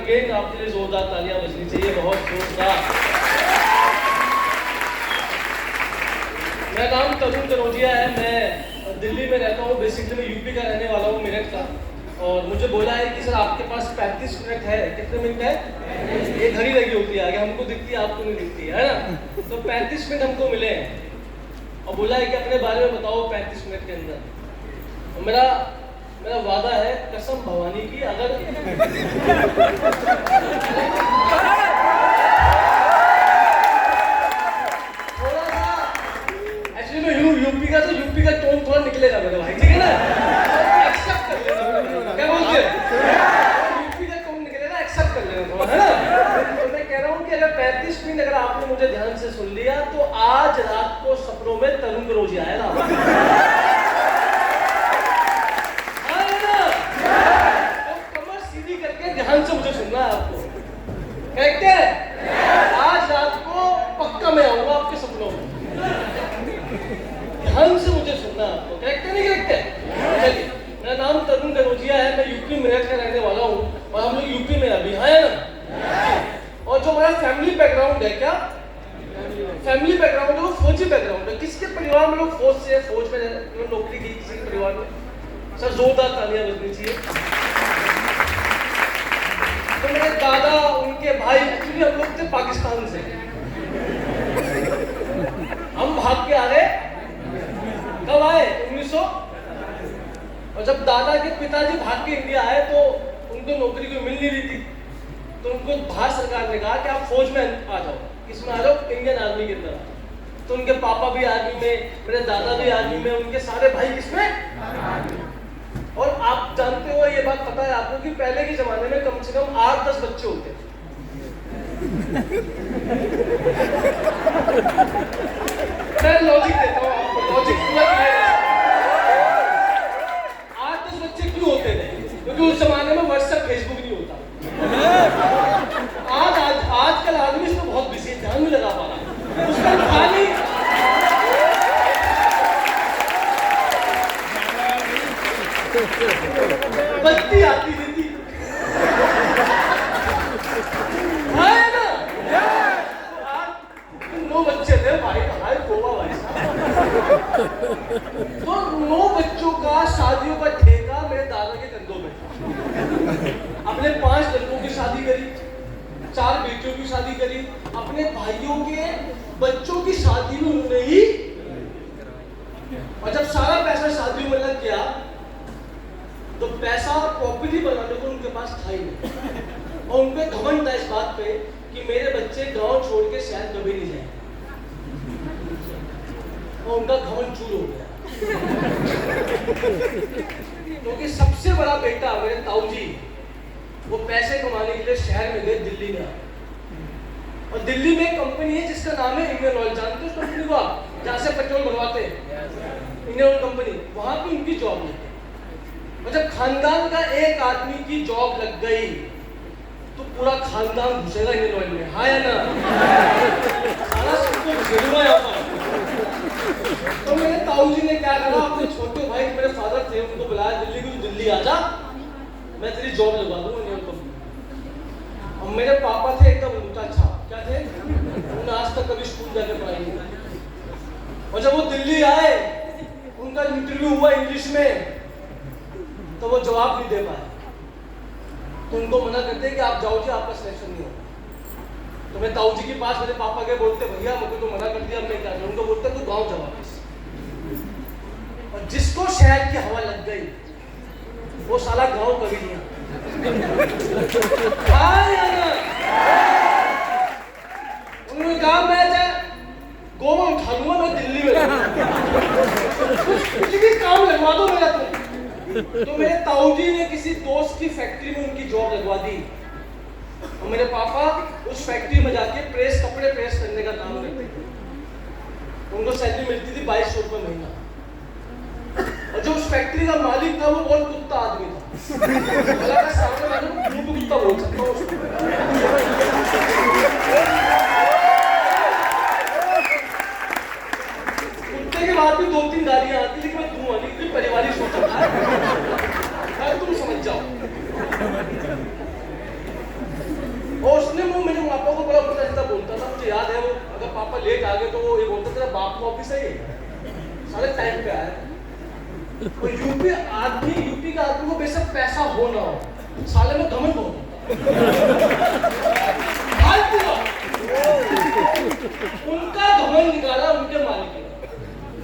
Again आपके लिए जोरदार तालियां बजनी चाहिए, बहुत जोरदार। मेरा नाम तरुण कनौजिया है, मैं दिल्ली में रहता हूँ। बेसिकली मैं यूपी का रहने वाला हूँ, मेरठ का। और मुझे बोला है कि सर आपके पास 35 मिनट है। कितने मिनट है? ये घड़ी लगी होती है आगे, हमको दिखती है, आपको नहीं दिखती है ना। तो 35 मिनट हमको मिले हैं और बोला है कि अपने बारे में बताओ 35 मिनट के अंदर। मेरा वादा है कसम भवानी की, अगर थोड़ा सा एक्चुअली मैं यूपी का टोन थोड़ा निकलेगा मेरे भाई, ठीक है ना? एक्सेप्ट कर लेना, क्या बोलते हैं? यूपी का टोन निकलेगा, एक्सेप्ट कर लेना थोड़ा, है ना? तो मैं कह रहा हूँ कि अगर 35 मिनट अगर आपने मुझे ध्यान से सुन लिया तो आज रात को सपनों में तरुण कनौजिया आएगा। ध्यान से मुझे सुनना है आपको, करेक्ट है? आज रात को पक्का मैं आऊंगा आपके सपनों में, ध्यान से मुझे सुनना है आपको, करेक्ट है नहीं करेक्ट है? चलिए, मेरा नाम तरुण कनौजिया है, मैं यूपी मेरठ का रहने वाला हूँ और हम लोग यूपी में अभी है ना। और जो हमारा फैमिली बैकग्राउंड है, क्या फैमिली बैकग्राउंड है, वो फौजी बैकग्राउंड है। किसके परिवार में लोग फौज से, फौज में नौकरी की, किसी के परिवार में? सर जोरदार तालियां बजनी चाहिए। तो मेरे दादा, उनके भाई, एक्चुअली हम लोग थे पाकिस्तान से, हम भाग के आ गए। कब आए? 1900। और जब दादा के पिताजी भाग के इंडिया आए तो उनको नौकरी कोई मिल नहीं रही थी, तो उनको भारत सरकार ने कहा कि आप फौज में आ जाओ। किसमें आ जाओ? इंडियन आर्मी की तरफ। तो उनके पापा भी आर्मी में, मेरे दादा भी आर्मी में, उनके सारे भाई किसमें? और आप जानते हो, ये बात पता है आपको कि पहले के जमाने में कम से कम 8-10 बच्चे होते थे। मैं लॉजिक देता हूँ आपको, लॉजिक पूरा क्लियर है। 8-10 बच्चे क्यों होते थे? क्योंकि उस जमाने में व्हाट्सएप, फेसबुक नहीं होता। आजकल आदमी इसमें बहुत बिजी है, ध्यान नहीं लगा पा रहा। उसमें खाली बत्ती आती थी, है ना? 9 बच्चे थे भाई, गोवा भाई साहब। तो 9 बच्चों का शादियों का ठेका मेरे दादा के कंधों में था। अपने 5 लड़कों की शादी करी, 4 बेटियों की शादी करी, अपने भाइयों के बच्चों की शादी में उन्होंने ही। और जब सारा पैसा शादियों में लग गया तो पैसा प्रॉपर्टी बनाने को उनके पास था ही नहीं। और उनपे घमंड था इस बात पे कि मेरे बच्चे गांव छोड़ के शायद कभी नहीं जाए। और उनका घमंड चूर हो गया क्योंकि सबसे बड़ा बेटा मेरे ताऊजी, वो पैसे कमाने के लिए शहर में गए, दिल्ली में। और दिल्ली में एक कंपनी है जिसका नाम है इंडियन ऑयल। जानते हो उस कंपनी को आप? जहाँ से पेट्रोल भरवाते हैं, इंडियन ऑयल कंपनी। वहां पे उनकी जॉब लगी। और जब खानदान का एक आदमी की जॉब लग गई तो पूरा खानदान घुसेगा इंडियन ऑयल में, हाँ या ना? सारा सबको घुसेगा यहाँ पर। तो मेरे ताऊजी ने क्या करा, अपने छोटे भाई मेरे फादर थे, उनको बुलाया दिल्ली की, दिल्ली आजा, मैं तेरी जॉब लगवा दूंगा इंडियन कंपनी। और मेरे पापा थे एकदम उनका छाप, क्या थे? उन्होंने आज तक कभी स्कूल जाकर पढ़ाई नहीं। और जब वो दिल्ली आए, उनका इंटरव्यू हुआ इंग्लिश में, तो वो जवाब नहीं दे पाए। तो उनको मना करते कि आप जाओ जी, आपका सिलेक्शन नहीं होगा। तो मैं ताऊजी के पास मेरे पापा के बोलते, भैया मुझे तो मना कर दिया, मैं क्या करूं? उनको बोलते तू गांव जा वापस। और जिसको शहर की हवा लग गई वो साला गांव कभी नहीं आता। उन्होंने कहा मैं चाहे गोवा उठा लूंगा, मैं दिल्ली में कुछ भी काम लगवा दो मेरा। तो मेरे ताऊजी ने किसी दोस्त की फैक्ट्री में उनकी जॉब लगवा दी। और मेरे पापा उस फैक्ट्री में जाके कपड़े प्रेस करने का काम करते थे। उनको सैलरी मिलती थी 2200 रुपये महीना। और जो उस फैक्ट्री का मालिक था वो बहुत कुत्ता आदमी था। सामने वाले को कुत्ता बोल सकता हूँ उसको। कुत्ते के बाद भी 2-3 गालियां आती, लेकिन मैं दूं वाली परिवारी सोच रहा है, तुम समझ जाओ। याद है वो, अगर पापा लेट आ गए तो वो ये बोलते तेरा बाप को ऑफिस है सारे टाइम पे आया। तो यूपी का आदमी को बेशक पैसा हो ना हो, साले में घमंड बहुत उनका घमंड निकाला उनके मालिक ने,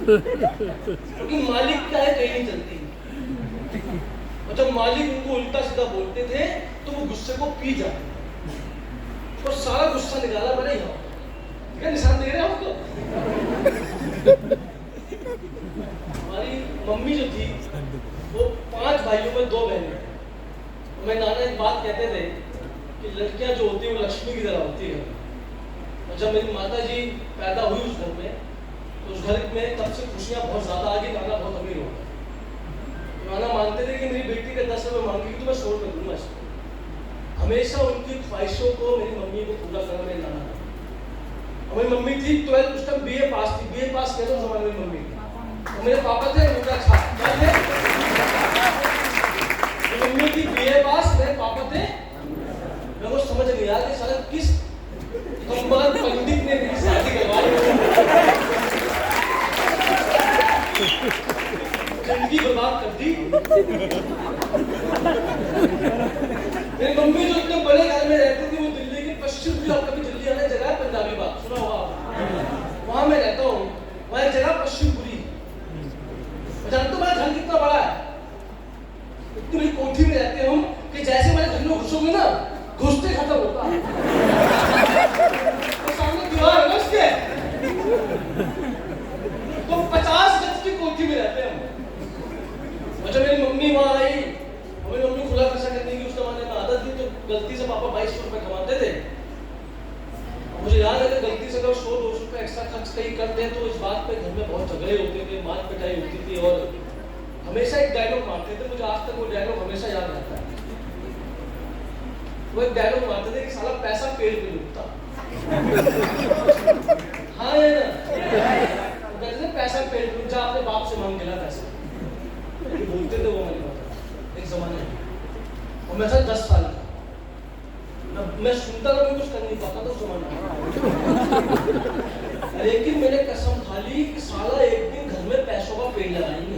क्योंकि मालिक क्या है कहीं नहीं चलती। और जब मालिक उनको उल्टा सीधा बोलते थे तो वो गुस्से को पी जाते, और सारा गुस्सा निकाला मैंने यहाँ। क्या निशान दे रहे हैं आपको? हमारी मम्मी जो थी वो 5 भाइयों में 2 बहनें। मैं नाना एक बात कहते थे कि लड़कियां जो होती है वो लक्ष्मी की तरह होती है। और जब मेरी माता जी पैदा हुई उस घर में, तो उस घर में तब से खुशियां बहुत ज्यादा आ गई। नाना बहुत अमीर हो गए। नाना मानते थे कि मेरी बेटी का 10 रुपये मांगेगी तो मैं 100 रुपये दूंगा इसको। हमेशा उनकी ख्वाहिशों को मेरी मम्मी को पूरा करना मेरे नाना। मेरी मम्मी थी 12 उस टाइम बीए पास थी, बीए पास किया था उस जमाने में मम्मी। और मेरे पापा थे मुद्रा छाप, क्या थे? मम्मी थी बीए पास, मेरे पापा थे, मेरे को समझ नहीं आया कि साला किस कम्बार पंडित ने मेरी शादी करवाई, जिंदगी बर्बाद कर दी। मेरी मम्मी जो इतने बड़े घर में रहती थी वो दिल्ली की पश्चिम की, और कभी दिल्ली आने जगह है पंजाबी बाग सुना होगा, वहां मैं रहता हूँ। वहां एक जगह पश्चिमपुरी, जानते हो मेरा घर कितना बड़ा है? इतनी बड़ी कोठी में रहते हम कि जैसे मेरे घर में घुसोगे ना, घुसते खत्म होता है। तो सामने दीवार है ना उसके, तो 50 गज की कोठी में रहते हम। और जब मेरी मम्मी वहां आई, मेरी मम्मी खुला खर्चा करने की उस जमाने में आदत थी, तो गलती से पापा 22 रुपए कमाते थे। मुझे याद है कि गलती से अगर 100-200 रुपए एक्स्ट्रा खर्च कहीं कर दे तो इस बात पे घर में बहुत झगड़े होते थे, मार पिटाई होती थी। और हमेशा एक डायलॉग मारते थे, मुझे आज तक वो डायलॉग हमेशा याद रहता है। वो एक डायलॉग मारते थे कि साला पैसा पेड़ पे लुटता। हाँ है ना, कहते थे पैसा पेड़ पे जा, अपने बाप से मांग के ला पैसा, बोलते थे वो हमारी बात एक जमाने में। और मैं था 10 साल का, मैं सुनता था, मैं कुछ कर नहीं पाता था उस जमाने में। लेकिन मैंने कसम खा ली कि साला एक दिन घर में पैसों का पेड़ लगाएंगे।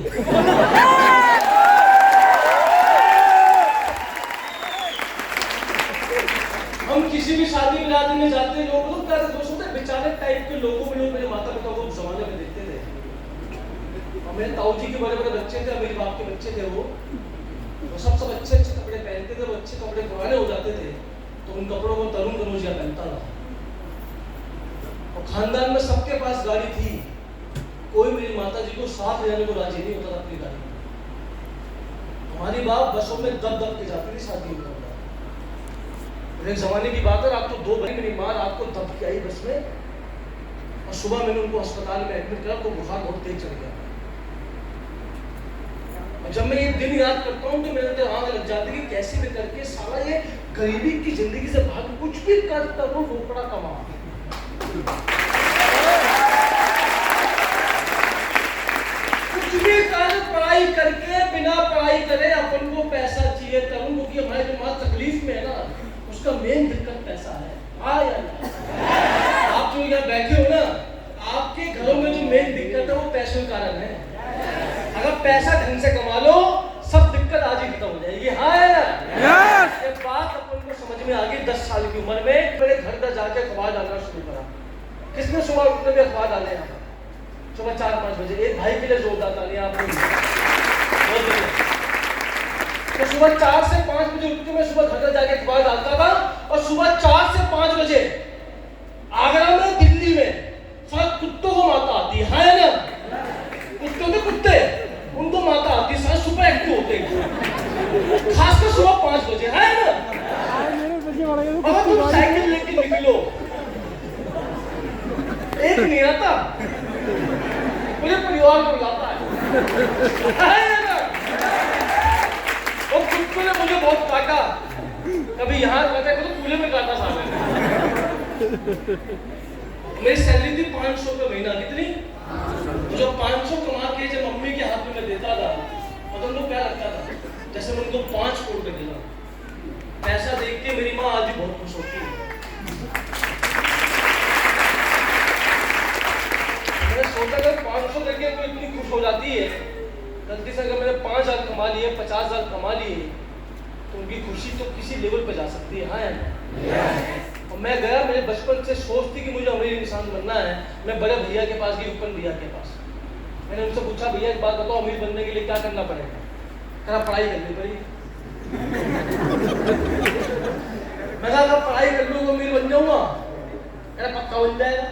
हम किसी भी शादी विलादी में जाते, लोग तो क्या दोस्त होते बेचारे टाइप के लोगों में, लोग मेरे माता पिता को उस जमाने में देखते थे। और मेरे ताऊ जी के बड़े बड़े बच्चे थे, मेरे बाप के बच्चे थे, वो सब अच्छे कपड़े पहनते थे। वो अच्छे कपड़े पुराने हो जाते थे तो उन कपड़ों को तरुण कनौजिया पहनता था। और खानदान में सबके पास गाड़ी थी, कोई मेरी माता जी को साथ ले जाने को राजी नहीं होता था अपनी गाड़ी। हमारी बाप बसों में दब दब के जाती थी शादी में। एक जमाने की बात है, रात को 2 बजे मेरी माँ रात को दब के आई बस में, और सुबह मैंने उनको अस्पताल में एडमिट किया, तो बुखार बहुत तेज चढ़ गया। और जब मैं ये दिन याद करता हूँ तो मेरे तो आग लग जाती है कि कैसे भी करके साला ये गरीबी की जिंदगी से भाग, कुछ भी करता वो रोकड़ा कमा। कुछ भी कर, पढ़ाई करके बिना पढ़ाई करे अपन को पैसा चाहिए तब, क्योंकि हमारे जो माँ तकलीफ में है ना, उसका मेन दिक्कत पैसा है। हाँ या ना? आप जो यहाँ बैठे हो ना, आपके घरों में जो मेन दिक्कत है वो पैसों के कारण है। अगर पैसा ढंग से कमा लो, सब दिक्कत आज ही खत्म हो जाएगी। हाँ है ना? ये बात अपन को समझ में आ गई 10 साल की उम्र में। मेरे घर का जाके अखबार डालना शुरू करा। किसने सुबह उठने में अखबार डाले यहाँ पर? सुबह 4-5 बजे। एक भाई के लिए जोरदार तालियां आपने। तो सुबह 4 से 5 बजे उठ के मैं सुबह घर जाके अखबार डालता था, और सुबह 4 से 5 बजे आगरा में, दिल्ली में सब कुत्तों को माता आती है ना? कुत्तों के कुत्ते, उनको माता आती है, सारे सुपर एक्टिव होते हैं, खासकर सुबह 5 बजे, है ना? अगर तुम साइकिल लेके निकलो, एक नहीं आता, पूरे परिवार को बुलाता है ना? और कुत्तों ने मुझे बहुत काटा, कभी यहाँ काटा, कभी कूले में काटा सामने। मेरी सैलरी थी 500 रुपये महीना। कितनी? जो 500 कमा के जब मम्मी के हाथ में मैं देता था, मतलब उनको क्या लगता था जैसे मैं उनको 5 करोड़ रुपए देना। पैसा देख के मेरी माँ आज भी बहुत खुश होती है। सोचा अगर 500 देके कोई इतनी खुश हो जाती है, गलती से अगर मैंने 5,000 कमा लिए, 50,000 कमा लिए, तो उनकी खुशी तो किसी लेवल पे जा सकती है। हाँ या नहीं? और मैं गया, मेरे बचपन से सोच थी कि मुझे अमीर इंसान बनना है। मैं बड़े भैया के पास गई, उपन भैया के पास। मैंने उनसे पूछा, भैया एक बात बताओ, अमीर बनने के लिए क्या करना पड़ेगा? कहा पढ़ाई करनी पड़ेगी। मैं कहा अगर पढ़ाई कर लूँ अमीर बन जाऊंगा? मेरा पक्का बन जाएगा।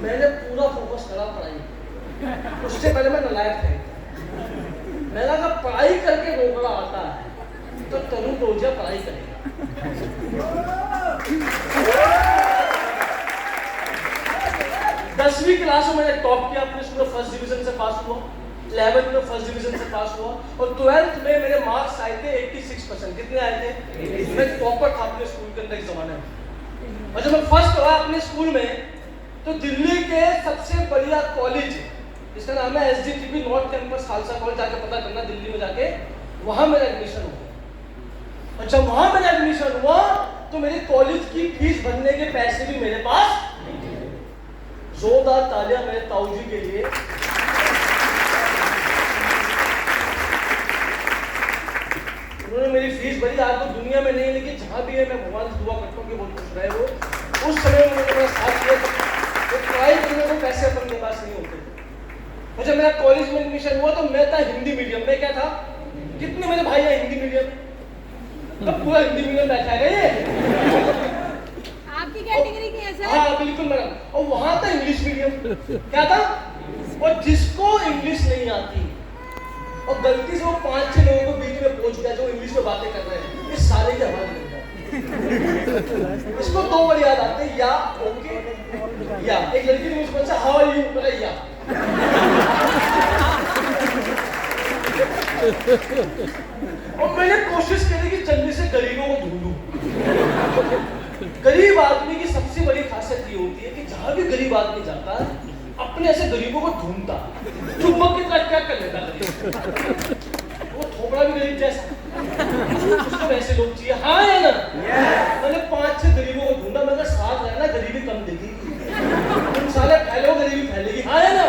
मैंने पूरा फोकस करा पढ़ाई। उससे पहले मैं नालायक था। मैंने कहा पढ़ाई करके रोकड़ा आता है तो तरुण रोजिया पढ़ाई करेगा। 10वीं क्लास में मैंने टॉप किया, अपने स्कूल में फर्स्ट डिवीजन से पास हुआ, 11th में फर्स्ट डिवीजन से पास हुआ, और 12th में मेरे मार्क्स आए थे 86%। कितने आए थे? मैं टॉपर था अपने स्कूल के अंदर इस जमाने में। और जब मैं फर्स्ट हुआ अपने स्कूल में, तो दिल्ली के सबसे बढ़िया कॉलेज जिसका नाम है SGTB north campus Khalsa college, जाके पता करना दिल्ली में जाके, वहां मेरा एडमिशन हुआ। और जब वहां मेरा एडमिशन हुआ तो मेरे कॉलेज की फीस भरने के पैसे भी मेरे पास। जोरदार तालियां मेरे ताऊ जी के लिए। उन्होंने मेरी फीस भरी। आज तो दुनिया में नहीं, लेकिन जहां भी है मैं भगवान से दुआ करता हूँ कि बहुत खुश रहे वो। उस समय उन्होंने मेरा साथ दिया, तो पढ़ाई करने को पैसे अपने पास नहीं होते। और जब मेरा कॉलेज में एडमिशन हुआ तो मैं था हिंदी मीडियम में। क्या था? कितने मेरे भाई हैं हिंदी मीडियम में? तब पूरा हिंदी मीडियम बैठा है ये। आपकी कैटेगरी की है सर? हाँ बिल्कुल मैडम। और वहां था इंग्लिश मीडियम। क्या था? और जिसको इंग्लिश नहीं आती और गलती से वो 5-6 लोगों को बीच में पहुंच गया जो इंग्लिश में बातें कर रहे हैं, इस सारे की आवाज निकल जाती। इसको 2 वर्ड याद आते हैं, या, ओके, या। एक लड़की ने मुझसे पूछा हाउ आर यू, बोला या। और मैंने कोशिश करी कि जल्दी से गरीबों को ढूंढूं। गरीब आदमी की सबसे बड़ी खासियत ये होती है कि जहां भी गरीब आदमी जाता है अपने ऐसे गरीबों को ढूंढता, चुम्बक की तरह क्या कर लेता गरीब। वो थोपड़ा भी गरीब जैसा, उसको वैसे लोग चाहिए। हाँ या ना? मैंने 5-6 गरीबों को ढूंढा। मैंने साथ रहना, गरीबी कम दिखेगी, तुम साले फैलो गरीबी फैलेगी। हाँ या ना?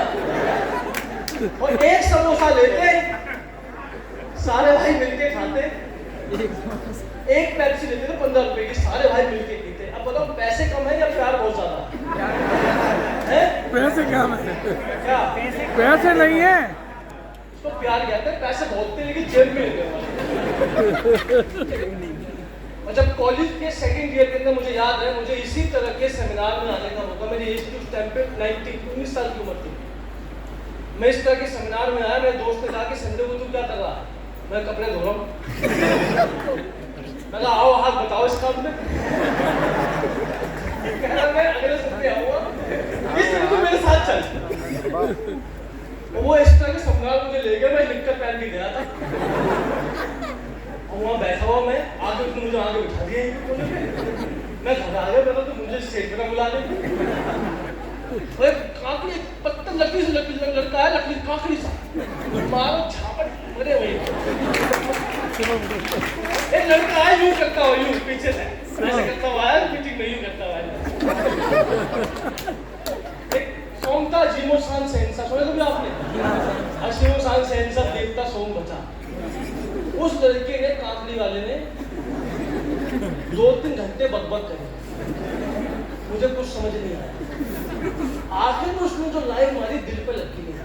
और एक समोसा लेते, सारे भाई मिलके खाते, एक पेप्सी लेते थे 15 रुपए की, सारे भाई मिलके पीते। अब बताओ पैसे कम है या प्यार बहुत ज्यादा है? पैसे कम है। क्या पैसे नहीं है? तो प्यार कहते हैं, पैसे बहुत थे लेकिन जेब में गए। और जब कॉलेज के सेकंड ईयर के अंदर मुझे याद है, मुझे इसी तरह के सेमिनार में आने का मौका, मेरी एज थी उस टाइम पे 19 साल की उम्र थी। मैं इस तरह के सेमिनार में आया, मेरे दोस्त ने कहा कि संजय को तू क्या कर रहा? मैं कपड़े धो रहा हूँ। मैं कहा आओ हाथ बताओ इस काम में। कह रहा मैं अगले सप्ताह आऊंगा, इस तरह तो मेरे साथ चल। वो इस तरह के सेमिनार मुझे ले गया, मैं निक्कर पहन के गया था। और वहाँ बैठा हुआ मैं, आगे उसने मुझे आगे बिठा दिया कोने पे। मैं घर आ गया, तो मुझे स्टेज पे बुला दे। काकड़ी पत्थर लकड़ी से लड़का है, लकड़ी काकड़ी सा मारो झापट मरे हुए। एक लड़का है यूं करता हुआ, यूं पीछे से ऐसे करता हुआ है, मीटिंग में यूं करता हुआ है। एक सॉन्ग था जीमो शान सेंसा, सुना कभी आपने? अशीमो शान सेंसा देवता सॉन्ग बचा। उस लड़के ने, काकड़ी वाले ने 2-3 घंटे बकबक करी, मुझे कुछ समझ नहीं आया। आखिर में उसने जो लाइन मारी दिल पे लगती नहीं।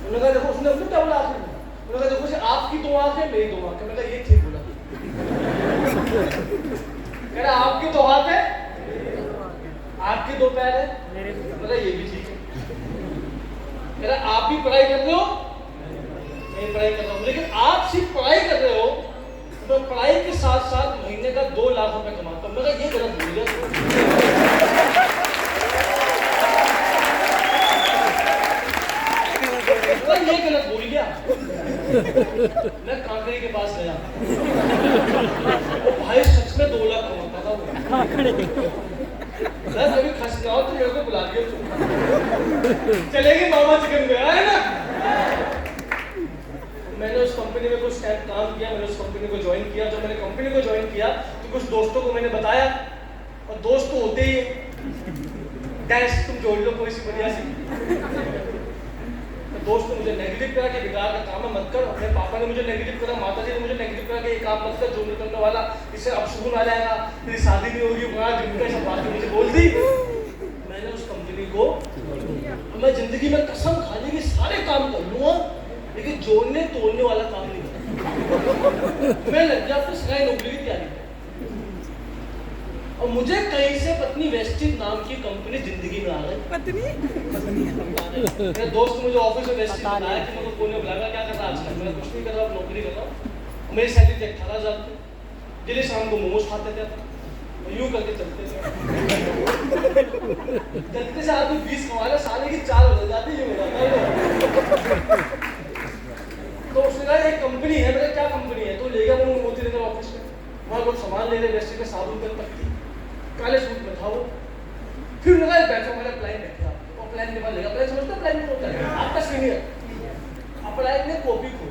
उन्होंने कहा देखो, उसने अपने क्या बोला आखिर में? उन्होंने कहा देखो आपकी 2 आंखें, मेरी 2 आंखें। मैंने कहा ये ठीक बोला। कह रहा आपकी 2 हाथ है, आपके 2 पैर है, मतलब ये भी ठीक है। कह रहा आप भी पढ़ाई कर रहे हो, मैं पढ़ाई कर रहा हूँ, लेकिन आप सिर्फ पढ़ाई कर रहे हो, तो पढ़ाई के साथ साथ महीने का 2 लाख रुपए कमाता हूँ। मैं ये गलत भूल गया। ये गलत भूल गया। मैं कांकड़ी के पास गया, वो भाई सच में 2 लाख कमाता था वो। मैं कभी खस ना हो तो मेरे को बुला दिया, चलेगी मामा चिकन गया है ना। मैंने उस कंपनी में कुछ टाइम काम किया, मैंने उस कंपनी को ज्वाइन किया। जब मैंने कंपनी को ज्वाइन किया तो कुछ दोस्तों को मैंने बताया, और दोस्त तो होते ही डैश तुम जोड़ लो कोई सी बढ़िया सी। दोस्त ने मुझे नेगेटिव करा कि बेकार का काम है मत कर, अपने पापा ने मुझे नेगेटिव करा, माता जी ने मुझे नेगेटिव करा कि ये काम मत कर, जो निकलने वाला इससे अपशगुन आ जाएगा, तेरी शादी नहीं होगी, वहाँ जिनका सब बातें मुझे बोल दी। मैंने उस कंपनी को, मैं जिंदगी में कसम खाने की सारे काम कर लूँगा लेकिन जोड़ने तोड़ने वाला काम नहीं करूँगा। मैं लग गया अपनी सरकारी नौकरी की तैयारी में, और मुझे कहीं से पत्नी वेस्टिज नाम की कंपनी जिंदगी में आ गई। मेरे दोस्त ने मुझे ऑफिस में वेस्टिज बताया कि मेरे को कोई ने बुलाया, क्या कर रहा है आजकल? मैं कुछ नहीं कर रहा, नौकरी कर रहा हूँ। मेरी सैलरी थी 18,000 की, डेली शाम को मोमोज खाते थे, यूं करके चलते थे। जल्दी से आदमी 20 कमा ले, साले की 4 बदल जाती है मेरा। तो उसने कहा एक कंपनी है, मेरे क्या कंपनी है? तो ले गया वो मोती नगर ऑफिस में, वहाँ लोग सामान ले रहे, वेस्टिज के साबुन पेन पत्ती, काले सूट में था वो। फिर लगा बैठो, मेरा प्लान बैठा, और प्लान के बाद लेगा, प्लान समझता, प्लान होता है आपका सीनियर, अपलाइन ने कॉपी खोली।